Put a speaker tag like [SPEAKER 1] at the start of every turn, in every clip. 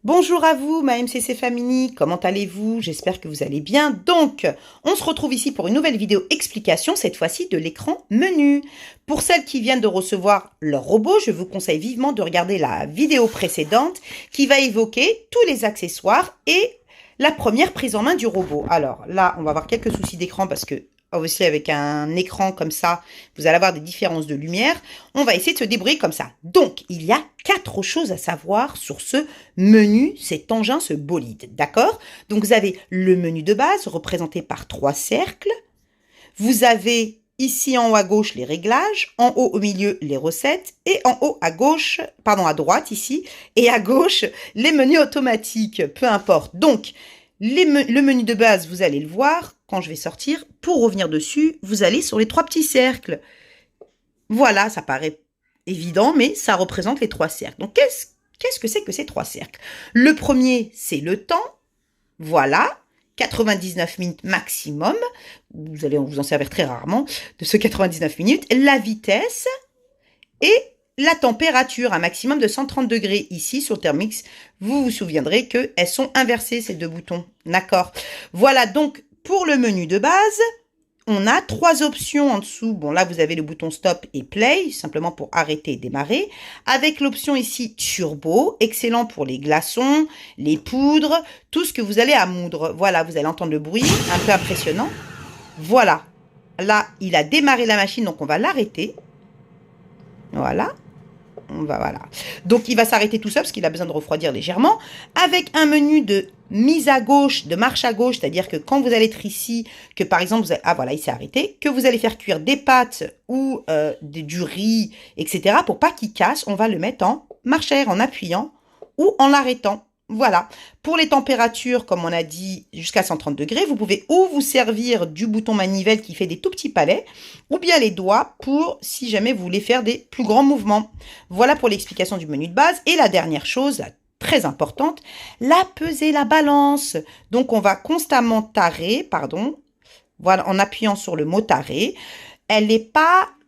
[SPEAKER 1] Bonjour à vous, ma MCC Family, comment allez-vous? J'espère que vous allez bien. Donc, on se retrouve ici pour une nouvelle vidéo explication, cette fois-ci de l'écran menu. Pour celles qui viennent de recevoir leur robot, je vous conseille vivement de regarder la vidéo précédente qui va évoquer tous les accessoires et la première prise en main du robot. Alors là, on va avoir quelques soucis d'écran parce que aussi avec un écran comme ça, vous allez avoir des différences de lumière. On va essayer de se débrouiller comme ça. Donc, il y a 4 choses à savoir sur ce menu, cet engin, ce bolide. D'accord? Donc, vous avez le menu de base représenté par 3 cercles. Vous avez ici en haut à gauche les réglages, en haut au milieu les recettes et en haut à gauche, pardon, à droite ici, et à gauche les menus automatiques, peu importe. Donc, le menu de base, vous allez le voir quand je vais sortir. Pour revenir dessus, vous allez sur les 3 petits cercles. Voilà, ça paraît évident, mais ça représente les 3 cercles. Donc, qu'est-ce que c'est que ces 3 cercles? Le premier, c'est le temps. Voilà, 99 minutes maximum. Vous allez vous en servir très rarement de ce 99 minutes. La vitesse et la température, un maximum de 130 degrés ici sur Thermix. Vous vous souviendrez qu'elles sont inversées, ces 2 boutons. D'accord. Voilà, donc pour le menu de base, on a 3 options en dessous. Bon, là, vous avez le bouton stop et play, simplement pour arrêter et démarrer. Avec l'option ici turbo, excellent pour les glaçons, les poudres, tout ce que vous allez à moudre. Voilà, vous allez entendre le bruit, un peu impressionnant. Voilà. Là, il a démarré la machine, donc on va l'arrêter. Voilà. Voilà. Donc, il va s'arrêter tout seul parce qu'il a besoin de refroidir légèrement. Avec un menu de mise à gauche, de marche à gauche, c'est-à-dire que quand vous allez être ici, que par exemple, ah voilà, il s'est arrêté, que vous allez faire cuire des pâtes ou du riz, etc. Pour pas qu'il casse, on va le mettre en marche arrière en appuyant ou en l'arrêtant. Voilà. Pour les températures, comme on a dit, jusqu'à 130 degrés, vous pouvez ou vous servir du bouton manivelle qui fait des tout petits palets, ou bien les doigts pour si jamais vous voulez faire des plus grands mouvements. Voilà pour l'explication du menu de base. Et la dernière chose, très importante, la pesée, la balance. Donc, on va constamment tarer, voilà, en appuyant sur le mot tarer.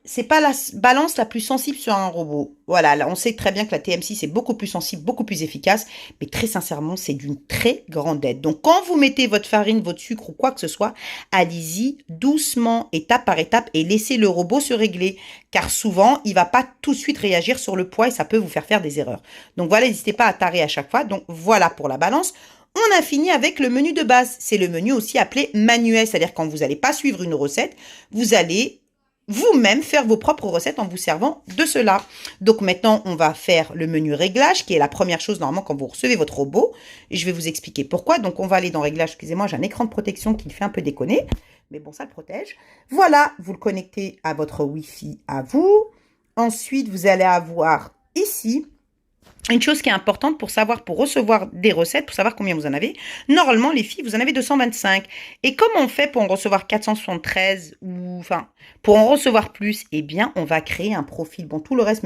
[SPEAKER 1] C'est pas la balance la plus sensible sur un robot. Voilà, là, on sait très bien que la TM6 est beaucoup plus sensible, beaucoup plus efficace, mais très sincèrement, c'est d'une très grande aide. Donc, quand vous mettez votre farine, votre sucre ou quoi que ce soit, allez-y doucement, étape par étape, et laissez le robot se régler, car souvent, il va pas tout de suite réagir sur le poids et ça peut vous faire des erreurs. Donc, voilà, n'hésitez pas à tarer à chaque fois. Donc, voilà pour la balance. On a fini avec le menu de base. C'est le menu aussi appelé manuel, c'est-à-dire quand vous n'allez pas suivre une recette, vous allez vous-même faire vos propres recettes en vous servant de cela. Donc maintenant, on va faire le menu réglage, qui est la première chose normalement quand vous recevez votre robot. Et je vais vous expliquer pourquoi. Donc on va aller dans réglage. Excusez-moi, j'ai un écran de protection qui le fait un peu déconner. Mais bon, ça le protège. Voilà, vous le connectez à votre Wi-Fi à vous. Ensuite, vous allez avoir ici une chose qui est importante pour recevoir des recettes, pour savoir combien vous en avez. Normalement, les filles, vous en avez 225. Et comment on fait pour en recevoir 473 ou, enfin, pour en recevoir plus? Eh bien, on va créer un profil. Bon, tout le reste,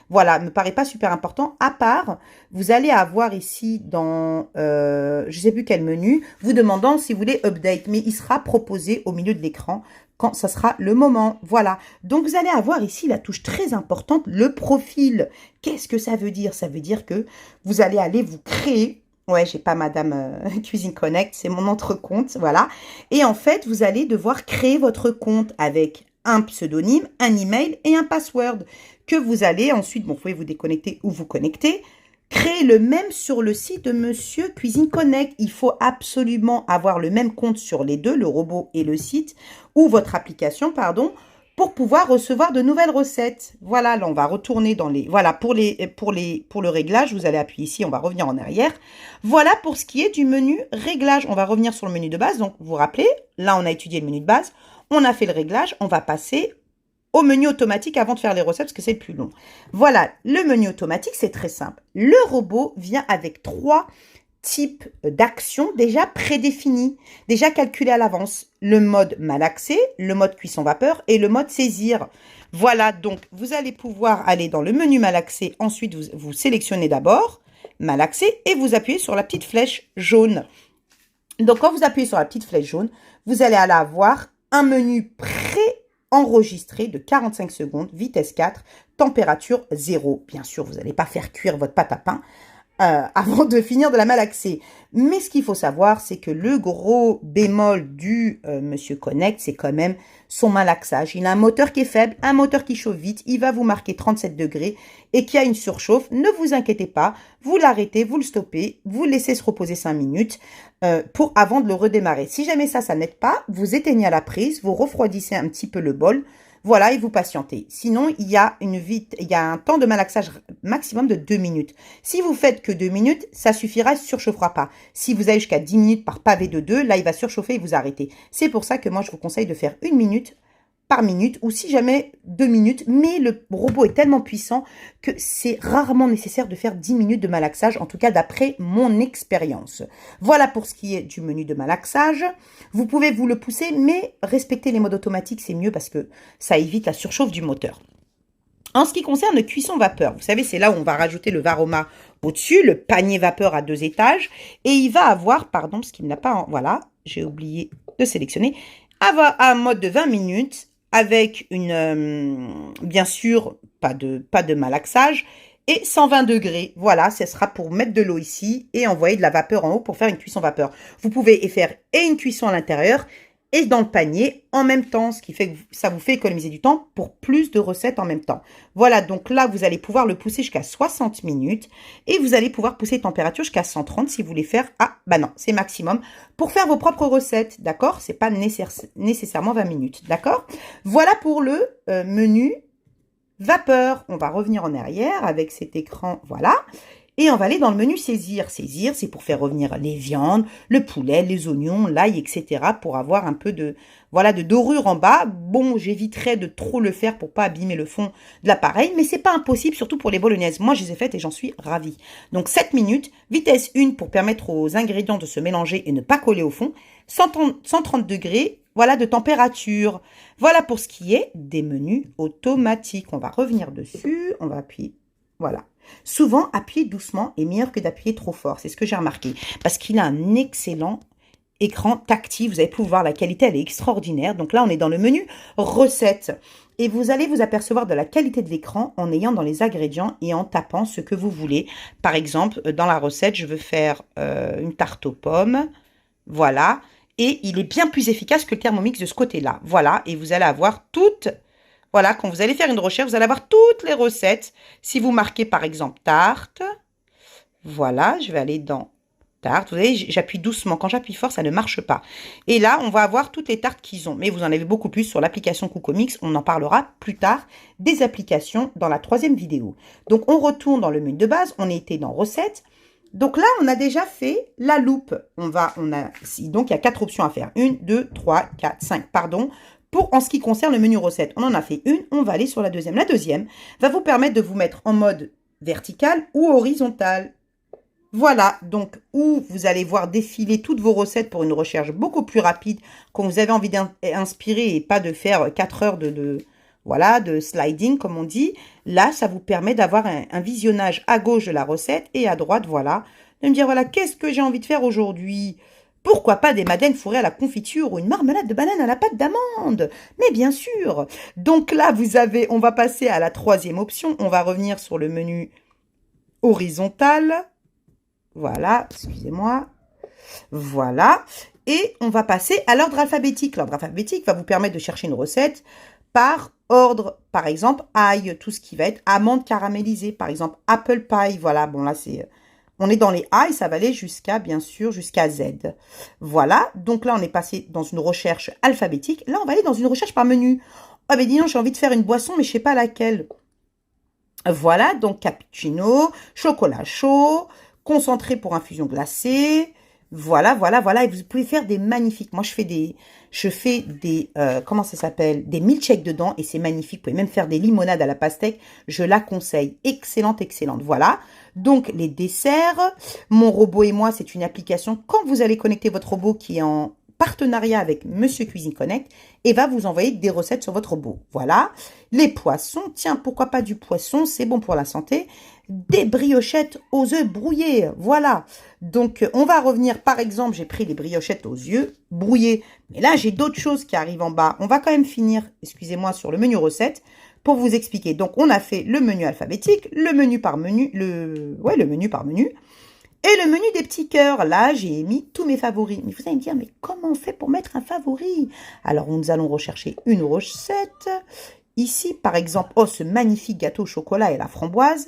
[SPEAKER 1] voilà, me paraît pas super important. À part, vous allez avoir ici dans, je sais plus quel menu, vous demandant si vous voulez update. Mais il sera proposé au milieu de l'écran quand ça sera le moment. Voilà. Donc, vous allez avoir ici la touche très importante, le profil. Qu'est-ce que ça veut dire? Ça veut dire que vous allez aller vous créer. Ouais, j'ai pas Madame Cuisine Connect, c'est mon autre compte, voilà. Et en fait, vous allez devoir créer votre compte avec un pseudonyme, un email et un password que vous allez ensuite, bon, vous pouvez vous déconnecter ou vous connecter. Créer le même sur le site de Monsieur Cuisine Connect. Il faut absolument avoir le même compte sur les deux, le robot et le site, ou votre application, pardon, pour pouvoir recevoir de nouvelles recettes. Voilà, là, on va retourner dans les... Voilà, pour le réglage, vous allez appuyer ici, on va revenir en arrière. Voilà pour ce qui est du menu réglage. On va revenir sur le menu de base. Donc, vous vous rappelez, là, on a étudié le menu de base. On a fait le réglage. On va passer au menu automatique avant de faire les recettes parce que c'est le plus long. Voilà, le menu automatique, c'est très simple. Le robot vient avec 3 types d'actions déjà prédéfinies, déjà calculées à l'avance. Le mode malaxé, le mode cuisson vapeur et le mode saisir. Voilà, donc vous allez pouvoir aller dans le menu malaxé. Ensuite, vous sélectionnez d'abord malaxé et vous appuyez sur la petite flèche jaune. Donc, quand vous appuyez sur la petite flèche jaune, vous allez avoir un menu enregistré de 45 secondes, vitesse 4, température 0. Bien sûr, vous n'allez pas faire cuire votre pâte à pain avant de finir de la malaxer. Mais ce qu'il faut savoir, c'est que le gros bémol du Monsieur Connect, c'est quand même son malaxage. Il a un moteur qui est faible, un moteur qui chauffe vite, il va vous marquer 37 degrés et qui a une surchauffe. Ne vous inquiétez pas, vous l'arrêtez, vous le stoppez, vous le laissez se reposer 5 minutes avant de le redémarrer. Si jamais ça n'aide pas, vous éteignez à la prise, vous refroidissez un petit peu le bol. Voilà, et vous patientez. Sinon, il y a un temps de malaxage maximum de 2 minutes. Si vous faites que 2 minutes, ça suffira, il ne surchauffera pas. Si vous allez jusqu'à 10 minutes par pavé de 2, là, il va surchauffer et vous arrêtez. C'est pour ça que moi, je vous conseille de faire 1 minute par minute ou si jamais 2 minutes. Mais le robot est tellement puissant que c'est rarement nécessaire de faire 10 minutes de malaxage, en tout cas d'après mon expérience. Voilà pour ce qui est du menu de malaxage. Vous pouvez vous le pousser, mais respecter les modes automatiques, c'est mieux parce que ça évite la surchauffe du moteur. En ce qui concerne le cuisson vapeur, vous savez, c'est là où on va rajouter le Varoma au-dessus, le panier vapeur à 2 étages. Et il va avoir, pardon, parce qu'il n'a pas, voilà, j'ai oublié de sélectionner, avoir un mode de 20 minutes avec bien sûr, pas de malaxage et 120 degrés. Voilà, ce sera pour mettre de l'eau ici et envoyer de la vapeur en haut pour faire une cuisson vapeur. Vous pouvez faire une cuisson à l'intérieur et dans le panier en même temps, ce qui fait que ça vous fait économiser du temps pour plus de recettes en même temps. Voilà, donc là, vous allez pouvoir le pousser jusqu'à 60 minutes et vous allez pouvoir pousser température jusqu'à 130 si vous voulez faire... Ah, bah non, c'est maximum pour faire vos propres recettes, d'accord? C'est pas nécessairement 20 minutes, d'accord? Voilà pour le menu vapeur. On va revenir en arrière avec cet écran, voilà. Et on va aller dans le menu saisir. Saisir, c'est pour faire revenir les viandes, le poulet, les oignons, l'ail, etc. pour avoir un peu de, voilà, de dorure en bas. Bon, j'éviterai de trop le faire pour pas abîmer le fond de l'appareil, mais c'est pas impossible, surtout pour les bolognaises. Moi, je les ai faites et j'en suis ravie. Donc, 7 minutes, vitesse 1 pour permettre aux ingrédients de se mélanger et ne pas coller au fond. 130 degrés, voilà, de température. Voilà pour ce qui est des menus automatiques. On va revenir dessus, on va appuyer, voilà. Souvent, appuyer doucement est meilleur que d'appuyer trop fort. C'est ce que j'ai remarqué. Parce qu'il a un excellent écran tactile. Vous allez pouvoir voir la qualité, elle est extraordinaire. Donc là, on est dans le menu recettes. Et vous allez vous apercevoir de la qualité de l'écran en ayant dans les ingrédients et en tapant ce que vous voulez. Par exemple, dans la recette, je veux faire une tarte aux pommes. Voilà. Et il est bien plus efficace que le Thermomix de ce côté-là. Voilà. Et vous allez avoir toutes... Voilà, quand vous allez faire une recherche, vous allez avoir toutes les recettes. Si vous marquez par exemple tarte, voilà, je vais aller dans tarte. Vous voyez, j'appuie doucement. Quand j'appuie fort, ça ne marche pas. Et là, on va avoir toutes les tartes qu'ils ont. Mais vous en avez beaucoup plus sur l'application Cocomix. On en parlera plus tard des applications dans la 3e vidéo. Donc, on retourne dans le menu de base. On était dans recettes. Donc là, on a déjà fait la loupe. Donc, il y a 4 options à faire. 1, 2, 3, 4, 5, pardon. En ce qui concerne le menu recette, on en a fait une, on va aller sur la deuxième. La deuxième va vous permettre de vous mettre en mode vertical ou horizontal. Voilà, donc où vous allez voir défiler toutes vos recettes pour une recherche beaucoup plus rapide quand vous avez envie d'inspirer et pas de faire 4 heures voilà, de sliding comme on dit. Là, ça vous permet d'avoir un visionnage à gauche de la recette et à droite, voilà, de me dire voilà, qu'est-ce que j'ai envie de faire aujourd'hui ? Pourquoi pas des madeleines fourrées à la confiture ou une marmelade de banane à la pâte d'amande? Mais bien sûr. Donc là, on va passer à la 3e option. On va revenir sur le menu horizontal. Voilà, excusez-moi. Voilà. Et on va passer à l'ordre alphabétique. L'ordre alphabétique va vous permettre de chercher une recette par ordre. Par exemple, ail, tout ce qui va être amande caramélisée. Par exemple, apple pie. Voilà, bon là, c'est... On est dans les A et ça va aller jusqu'à, bien sûr, jusqu'à Z. Voilà. Donc là, on est passé dans une recherche alphabétique. Là, on va aller dans une recherche par menu. Ah, ben dis donc, j'ai envie de faire une boisson, mais je ne sais pas laquelle. Voilà. Donc, cappuccino, chocolat chaud, concentré pour infusion glacée. Voilà, voilà, voilà. Et vous pouvez faire des magnifiques. Moi, je fais des comment ça s'appelle? Des milkshakes dedans et c'est magnifique. Vous pouvez même faire des limonades à la pastèque. Je la conseille. Excellente, excellente. Voilà. Donc, les desserts. Mon robot et moi, c'est une application. Quand vous allez connecter votre robot qui est en partenariat avec Monsieur Cuisine Connect et va vous envoyer des recettes sur votre robot. Voilà. Les poissons. Tiens, pourquoi pas du poisson? C'est bon pour la santé. Des briochettes aux œufs brouillés. Voilà. Donc, on va revenir. Par exemple, j'ai pris les briochettes aux œufs brouillés. Mais là, j'ai d'autres choses qui arrivent en bas. On va quand même finir, excusez-moi, sur le menu recettes pour vous expliquer. Donc, on a fait le menu alphabétique, le menu par menu, le menu par menu, et le menu des petits cœurs. Là, j'ai mis tous mes favoris. Mais vous allez me dire, mais comment on fait pour mettre un favori? Alors, nous allons rechercher une recette. Ici, par exemple, oh, ce magnifique gâteau au chocolat et la framboise.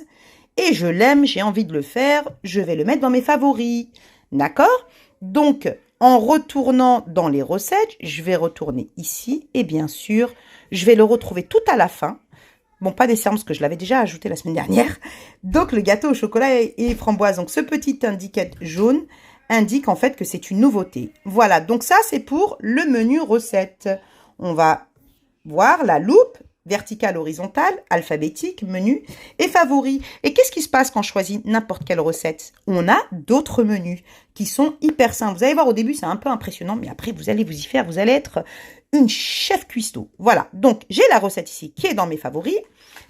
[SPEAKER 1] Et je l'aime, j'ai envie de le faire. Je vais le mettre dans mes favoris. D'accord? Donc, en retournant dans les recettes, je vais retourner ici. Et bien sûr, je vais le retrouver tout à la fin. Bon, pas des cerises, parce que je l'avais déjà ajouté la semaine dernière. Donc, le gâteau au chocolat et framboise. Donc, ce petit indiquette jaune indique en fait que c'est une nouveauté. Voilà, donc ça, c'est pour le menu recette. On va voir la loupe verticale, horizontale, alphabétique, menu et favoris. Et qu'est-ce qui se passe quand je choisis n'importe quelle recette? On a d'autres menus qui sont hyper simples. Vous allez voir, au début, c'est un peu impressionnant, mais après, vous allez vous y faire. Vous allez être une chef cuistot. Voilà, donc j'ai la recette ici qui est dans mes favoris.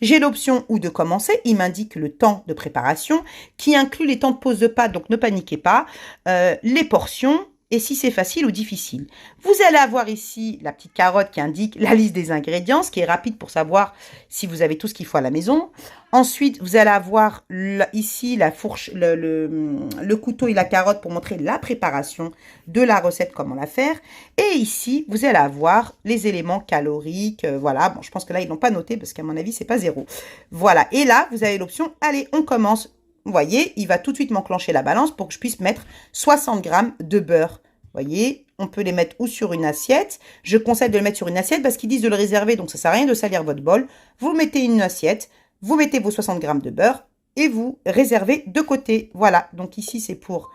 [SPEAKER 1] J'ai l'option où de commencer. Il m'indique le temps de préparation qui inclut les temps de pause de pâte, donc ne paniquez pas. Les portions. Et si c'est facile ou difficile. Vous allez avoir ici la petite carotte qui indique la liste des ingrédients, ce qui est rapide pour savoir si vous avez tout ce qu'il faut à la maison. Ensuite, vous allez avoir ici la fourche, le couteau et la carotte pour montrer la préparation de la recette, comment la faire. Et ici, vous allez avoir les éléments caloriques. Voilà, bon, je pense que là, ils n'ont pas noté parce qu'à mon avis, c'est pas 0. Voilà, et là, vous avez l'option, allez, on commence. Vous voyez, il va tout de suite m'enclencher la balance pour que je puisse mettre 60 grammes de beurre. Vous voyez, on peut les mettre ou sur une assiette. Je conseille de le mettre sur une assiette parce qu'ils disent de le réserver, donc ça ne sert à rien de salir votre bol. Vous mettez une assiette, vous mettez vos 60 grammes de beurre et vous réservez de côté. Voilà, donc ici c'est pour...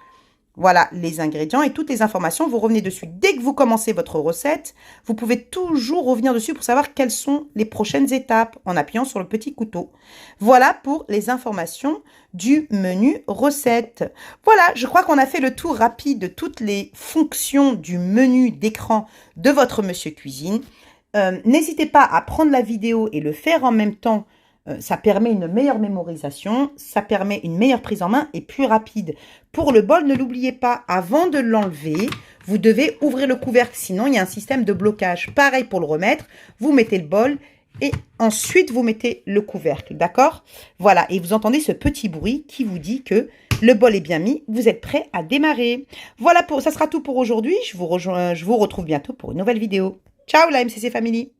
[SPEAKER 1] Voilà les ingrédients et toutes les informations, vous revenez dessus. Dès que vous commencez votre recette, vous pouvez toujours revenir dessus pour savoir quelles sont les prochaines étapes en appuyant sur le petit couteau. Voilà pour les informations du menu recette. Voilà, je crois qu'on a fait le tour rapide de toutes les fonctions du menu d'écran de votre Monsieur Cuisine. N'hésitez pas à prendre la vidéo et le faire en même temps. Ça permet une meilleure mémorisation, ça permet une meilleure prise en main et plus rapide. Pour le bol, ne l'oubliez pas, avant de l'enlever, vous devez ouvrir le couvercle, sinon il y a un système de blocage. Pareil pour le remettre, vous mettez le bol et ensuite vous mettez le couvercle, d'accord? Voilà, et vous entendez ce petit bruit qui vous dit que le bol est bien mis, vous êtes prêt à démarrer. Voilà, ça sera tout pour aujourd'hui, je vous retrouve bientôt pour une nouvelle vidéo. Ciao la MCC Family!